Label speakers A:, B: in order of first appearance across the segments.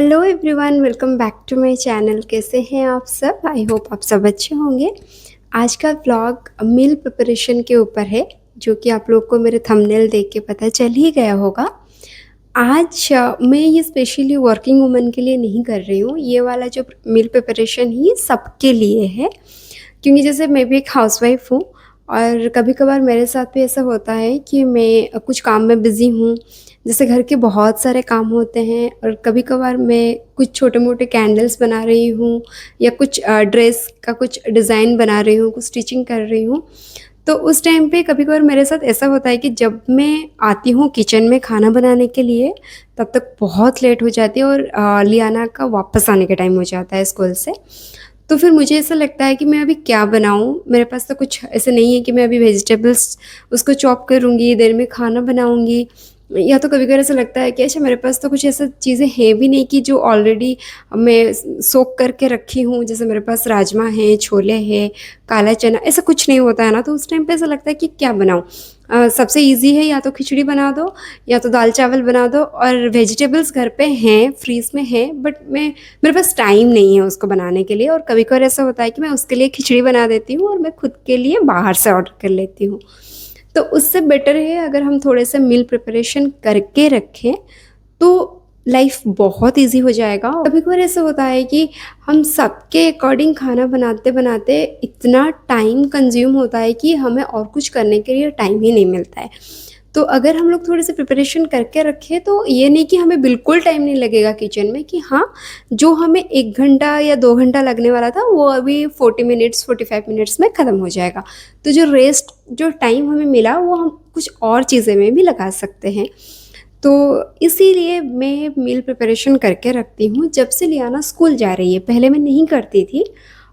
A: Hello everyone, welcome back to my channel. कैसे हैं आप सब? आई होप आप सब अच्छे होंगे। आज का व्लॉग मील प्रिपरेशन के ऊपर है, जो कि आप लोग को मेरे थंबनेल देख के पता चल ही गया होगा। आज मैं ये स्पेशली वर्किंग वुमन के लिए नहीं कर रही हूँ। ये वाला जो मील प्रिपरेशन ही सबके लिए है, क्योंकि जैसे मैं भी एक हाउसवाइफ हूँ और कभी कभार मेरे साथ भी ऐसा होता है कि मैं कुछ काम में बिज़ी हूँ। जैसे घर के बहुत सारे काम होते हैं और कभी कभार मैं कुछ छोटे मोटे कैंडल्स बना रही हूँ या कुछ ड्रेस का कुछ डिज़ाइन बना रही हूँ, कुछ स्टिचिंग कर रही हूँ। तो उस टाइम पे कभी कभार मेरे साथ ऐसा होता है कि जब मैं आती हूँ किचन में खाना बनाने के लिए, तब तक बहुत लेट हो जाती है और लियाना का वापस आने का टाइम हो जाता है स्कूल से। तो फिर मुझे ऐसा लगता है कि मैं अभी क्या बनाऊँ। मेरे पास तो कुछ ऐसे नहीं है कि मैं अभी वेजिटेबल्स उसको चॉप करूँगी, देर में खाना बनाऊँगी। या तो कभी कभी ऐसा लगता है कि अच्छा, मेरे पास तो कुछ ऐसा चीज़ें हैं भी नहीं कि जो ऑलरेडी मैं सोक करके रखी हूँ। जैसे मेरे पास राजमा है, छोले हैं, काला चना, ऐसा कुछ नहीं होता है ना। तो उस टाइम पे ऐसा लगता है कि क्या बनाऊँ। सबसे इजी है या तो खिचड़ी बना दो या तो दाल चावल बना दो, और वेजिटेबल्स घर पे हैं, फ्रीज में है, बट मेरे पास टाइम नहीं है उसको बनाने के लिए। और कभी कभार ऐसा होता है कि मैं उसके लिए खिचड़ी बना देती हूँ और मैं खुद के लिए बाहर से ऑर्डर कर लेती हूँ। तो उससे बेटर है अगर हम थोड़े से मील प्रिपरेशन करके रखें तो लाइफ बहुत इजी हो जाएगा। कभी कभार ऐसा होता है कि हम सबके अकॉर्डिंग खाना बनाते बनाते इतना टाइम कंज्यूम होता है कि हमें और कुछ करने के लिए टाइम ही नहीं मिलता है। तो अगर हम लोग थोड़े से प्रिपरेशन करके रखें तो ये नहीं कि हमें बिल्कुल टाइम नहीं लगेगा किचन में, कि हाँ, जो हमें 1 घंटा या 2 घंटा लगने वाला था वो अभी 40 मिनट्स 45 मिनट्स में ख़त्म हो जाएगा। तो जो टाइम हमें मिला वो हम कुछ और चीज़ें में भी लगा सकते हैं। तो इसीलिए मैं मील प्रिपरेशन करके रखती हूँ जब से लियाना स्कूल जा रही है। पहले मैं नहीं करती थी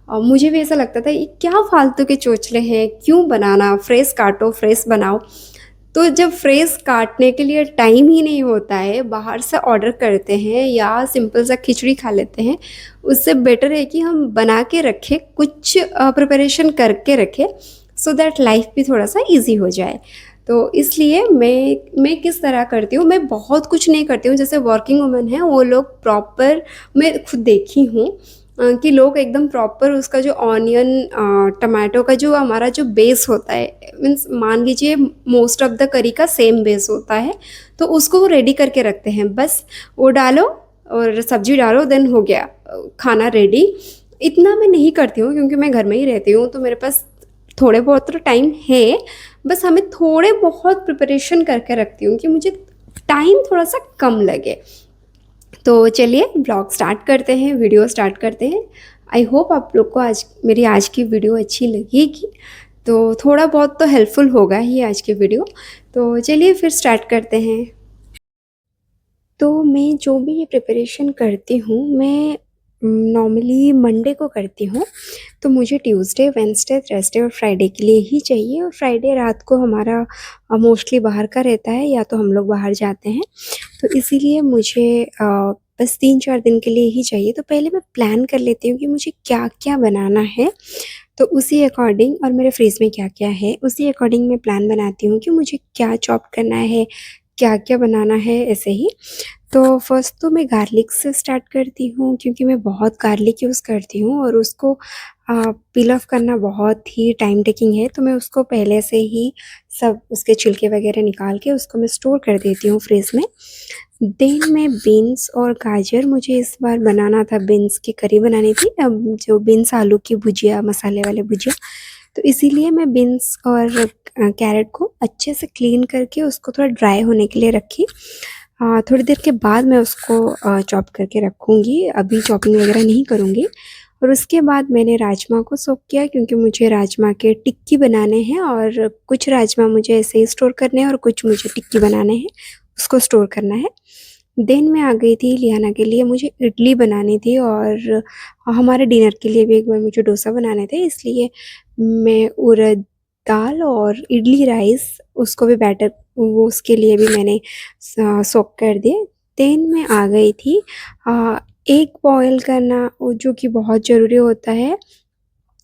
A: और मुझे भी ऐसा लगता था ये क्या फालतू के चोचले हैं, क्यों बनाना, फ्रेश काटो फ्रेश बनाओ। तो जब फ्रेश काटने के लिए टाइम ही नहीं होता है, बाहर से ऑर्डर करते हैं या सिंपल सा खिचड़ी खा लेते हैं। उससे बेटर है कि हम बना के रखें, कुछ प्रिपरेशन करके रखें, सो दैट लाइफ भी थोड़ा सा इजी हो जाए। तो इसलिए मैं किस तरह करती हूँ, मैं बहुत कुछ नहीं करती हूँ। जैसे वर्किंग वुमन है वो लोग प्रॉपर, मैं खुद देखी हूँ कि लोग एकदम प्रॉपर उसका जो ऑनियन टमाटो का जो हमारा जो बेस होता है, मीन्स मान लीजिए मोस्ट ऑफ द करी का सेम बेस होता है, तो उसको वो रेडी करके रखते हैं। बस वो डालो और सब्जी डालो, देन हो गया खाना रेडी। इतना मैं नहीं करती हूँ क्योंकि मैं घर में ही रहती हूँ, तो मेरे पास थोड़े बहुत तो टाइम है। बस हमें थोड़े बहुत प्रिपरेशन करके रखती हूँ कि मुझे टाइम थोड़ा सा कम लगे। तो चलिए ब्लॉग स्टार्ट करते हैं, वीडियो स्टार्ट करते हैं। आई होप आप लोग को आज मेरी आज की वीडियो अच्छी लगेगी। तो थोड़ा बहुत तो हेल्पफुल होगा ही आज की वीडियो। तो चलिए फिर स्टार्ट करते हैं। तो मैं जो भी ये प्रिपरेशन करती हूँ, मैं नॉर्मली मंडे को करती हूँ। तो मुझे ट्यूसडे, वेडनेसडे, थर्सडे और फ्राइडे के लिए ही चाहिए। और फ्राइडे रात को हमारा मोस्टली बाहर का रहता है, या तो हम लोग बाहर जाते हैं। तो इसीलिए मुझे बस 3-4 दिन के लिए ही चाहिए। तो पहले मैं प्लान कर लेती हूँ कि मुझे क्या क्या बनाना है। तो उसी अकॉर्डिंग, और मेरे फ्रिज में क्या क्या है उसी अकॉर्डिंग मैं प्लान बनाती हूँ कि मुझे क्या चॉप करना है, क्या क्या बनाना है, ऐसे ही। तो फर्स्ट तो मैं गार्लिक से स्टार्ट करती हूँ, क्योंकि मैं बहुत गार्लिक यूज़ करती हूँ और उसको पील ऑफ करना बहुत ही टाइम टेकिंग है। तो मैं उसको पहले से ही सब उसके छिलके वगैरह निकाल के उसको मैं स्टोर कर देती हूँ फ्रिज में। देन मैं बीन्स और गाजर, मुझे इस बार बनाना था, बीन्स की करी बनानी थी, अब जो बीन्स आलू की भुजिया, मसाले वाले भुजिया। तो इसीलिए मैं बीन्स और कैरेट को अच्छे से क्लीन करके उसको थोड़ा ड्राई होने के लिए रखी। थोड़ी देर के बाद मैं उसको चॉप करके रखूँगी, अभी चॉपिंग वगैरह नहीं करूँगी। और उसके बाद मैंने राजमा को सोक किया, क्योंकि मुझे राजमा के टिक्की बनाने हैं, और कुछ राजमा मुझे ऐसे ही स्टोर करने हैं और कुछ मुझे टिक्की बनाने हैं, उसको स्टोर करना है। देन मैं आ गई थी लियाना के लिए, मुझे इडली बनानी थी और हमारे डिनर के लिए भी एक बार मुझे डोसा बनाने थे, इसलिए मैं उड़द दाल और इडली राइस, उसको भी बैटर, वो उसके लिए भी मैंने सोक कर दिए। देन मैं आ गई थी एग बॉयल करना, वो जो कि बहुत ज़रूरी होता है,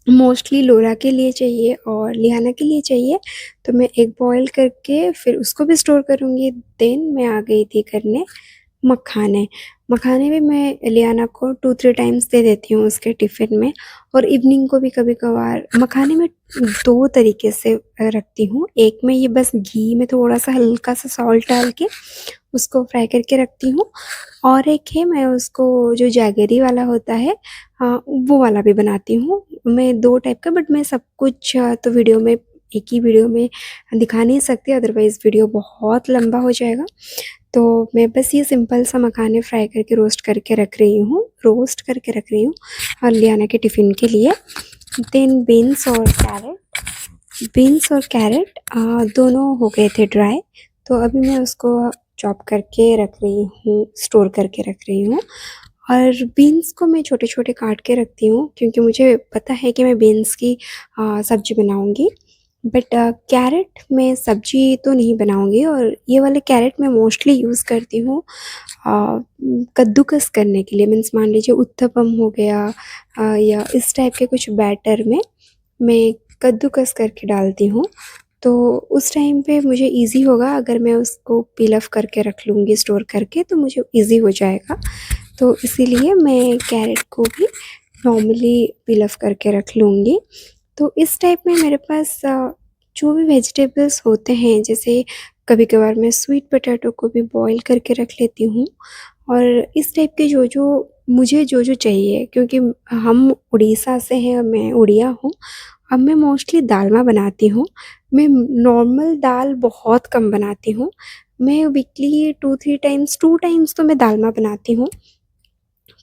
A: मोस्टली लोरा के लिए चाहिए और लियाना के लिए चाहिए। तो मैं एग बॉयल करके फिर उसको भी स्टोर करूँगी। देन मैं आ गई थी करने मखाने। मखाने भी मैं लियाना को 2-3 टाइम्स दे देती हूँ उसके टिफ़िन में, और इवनिंग को भी कभी-कभार। मखाने मैं 2 तरीके से रखती हूँ। एक में ये बस घी में थोड़ा-सा हल्का-सा सॉल्ट डाल के उसको फ्राई करके रखती हूँ, और एक है मैं उसको जो जैगरी वाला होता है वो वाला भी बनाती हूँ। मैं 2 टाइप का, बट मैं सब कुछ तो वीडियो में, एक ही वीडियो में दिखा नहीं सकती, अदरवाइज़ वीडियो बहुत लंबा हो जाएगा। तो मैं बस ये सिंपल सा मखाने फ्राई करके रोस्ट करके रख रही हूँ और लियाना के टिफ़िन के लिए। देन बीन्स और कैरेट दोनों हो गए थे ड्राई, तो अभी मैं उसको चॉप करके रख रही हूँ, स्टोर करके रख रही हूँ। और बीन्स को मैं छोटे-छोटे काट के रखती हूँ, क्योंकि मुझे पता है कि मैं बीन्स की सब्ज़ी बनाऊँगी। बट कैरेट में सब्ज़ी तो नहीं बनाऊँगी, और ये वाले कैरेट मैं मोस्टली यूज़ करती हूँ कद्दूकस करने के लिए। मीन्स मान लीजिए उत्तपम हो गया या इस टाइप के कुछ बैटर में मैं कद्दूकस करके डालती हूँ। तो उस टाइम पे मुझे ईज़ी होगा, अगर मैं उसको पील ऑफ करके रख लूँगी स्टोर करके, तो मुझे ईज़ी हो जाएगा। तो इसीलिए मैं कैरेट को भी नॉर्मली पील ऑफ करके रख लूँगी। तो इस टाइप में मेरे पास जो भी वेजिटेबल्स होते हैं, जैसे कभी-कभार मैं स्वीट पोटैटो को भी बॉयल करके रख लेती हूँ, और इस टाइप के जो-जो चाहिए, क्योंकि हम उड़ीसा से हैं और मैं उड़िया हूँ। अब मैं मोस्टली दालमा बनाती हूँ। मैं नॉर्मल दाल बहुत कम बनाती हूँ। मैं वीकली 2 टाइम्स तो मैं दालमा बनाती हूँ।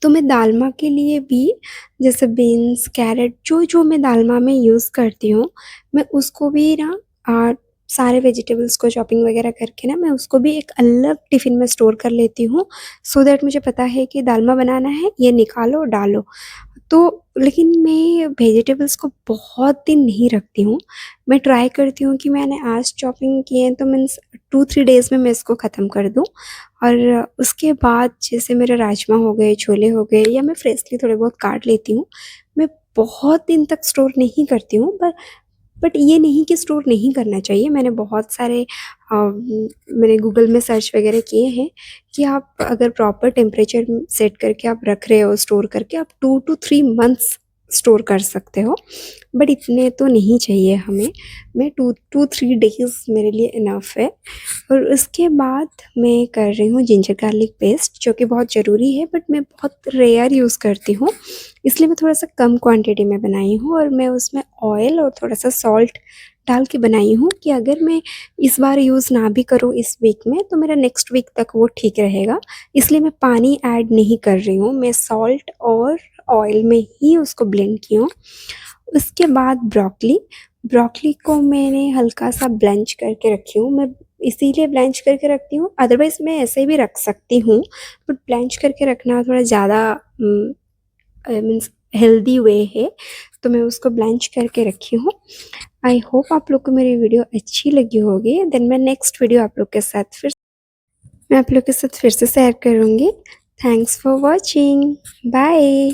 A: तो मैं दालमा के लिए भी जैसे बीन्स, कैरेट, जो मैं दालमा में यूज़ करती हूँ, मैं उसको भी ना सारे वेजिटेबल्स को चॉपिंग वगैरह करके ना मैं उसको भी एक अलग टिफ़िन में स्टोर कर लेती हूँ, सो दैट मुझे पता है कि दालमा बनाना है, ये निकालो, डालो। तो लेकिन मैं वेजिटेबल्स को बहुत दिन नहीं रखती हूँ। मैं ट्राई करती हूँ कि मैंने आज चॉपिंग किए हैं तो मीन्स 2-3 डेज़ में मैं इसको ख़त्म कर दूँ, और उसके बाद जैसे मेरे राजमा हो गए, छोले हो गए, या मैं फ्रेशली थोड़े बहुत काट लेती हूँ। मैं बहुत दिन तक स्टोर नहीं करती हूँ, बट ये नहीं कि स्टोर नहीं करना चाहिए। मैंने बहुत सारे मैंने गूगल में सर्च वगैरह किए हैं कि आप अगर प्रॉपर टेम्परेचर सेट करके आप रख रहे हो स्टोर करके, आप 2 टू 3 मंथ्स स्टोर कर सकते हो। बट इतने तो नहीं चाहिए हमें। मैं 2 टू 3 डेज़ मेरे लिए इनफ है। और उसके बाद मैं कर रही हूँ जिंजर गार्लिक पेस्ट, जो कि बहुत ज़रूरी है, बट मैं बहुत रेयर यूज़ करती हूँ, इसलिए मैं थोड़ा-सा कम क्वांटिटी में बनाई हूँ, और मैं उसमें ऑयल और थोड़ा-सा सॉल्ट डाल के बनाई हूँ कि अगर मैं इस बार यूज़ ना भी करूँ इस वीक में, तो मेरा नेक्स्ट वीक तक वो ठीक रहेगा। इसलिए मैं पानी ऐड नहीं कर रही हूँ, मैं सॉल्ट और ऑयल में ही उसको ब्लेंड की हूँ। उसके बाद ब्रोकली को मैंने हल्का-सा ब्लेंच करके रखी हूँ। मैं इसीलिए ब्लेंच करके रखती हूँ, अदरवाइज़ मैं ऐसे भी रख सकती हूँ, बट ब्लेंच करके रखना थोड़ा ज़्यादा मीन्स हेल्दी वे है, तो मैं उसको ब्लेंच करके रखी हूँ। आई होप आप लोग को मेरी वीडियो अच्छी लगी होगी। देन मैं नेक्स्ट वीडियो आप लोग के साथ फिर से शेयर करूँगी। Thanks for watching. बाय।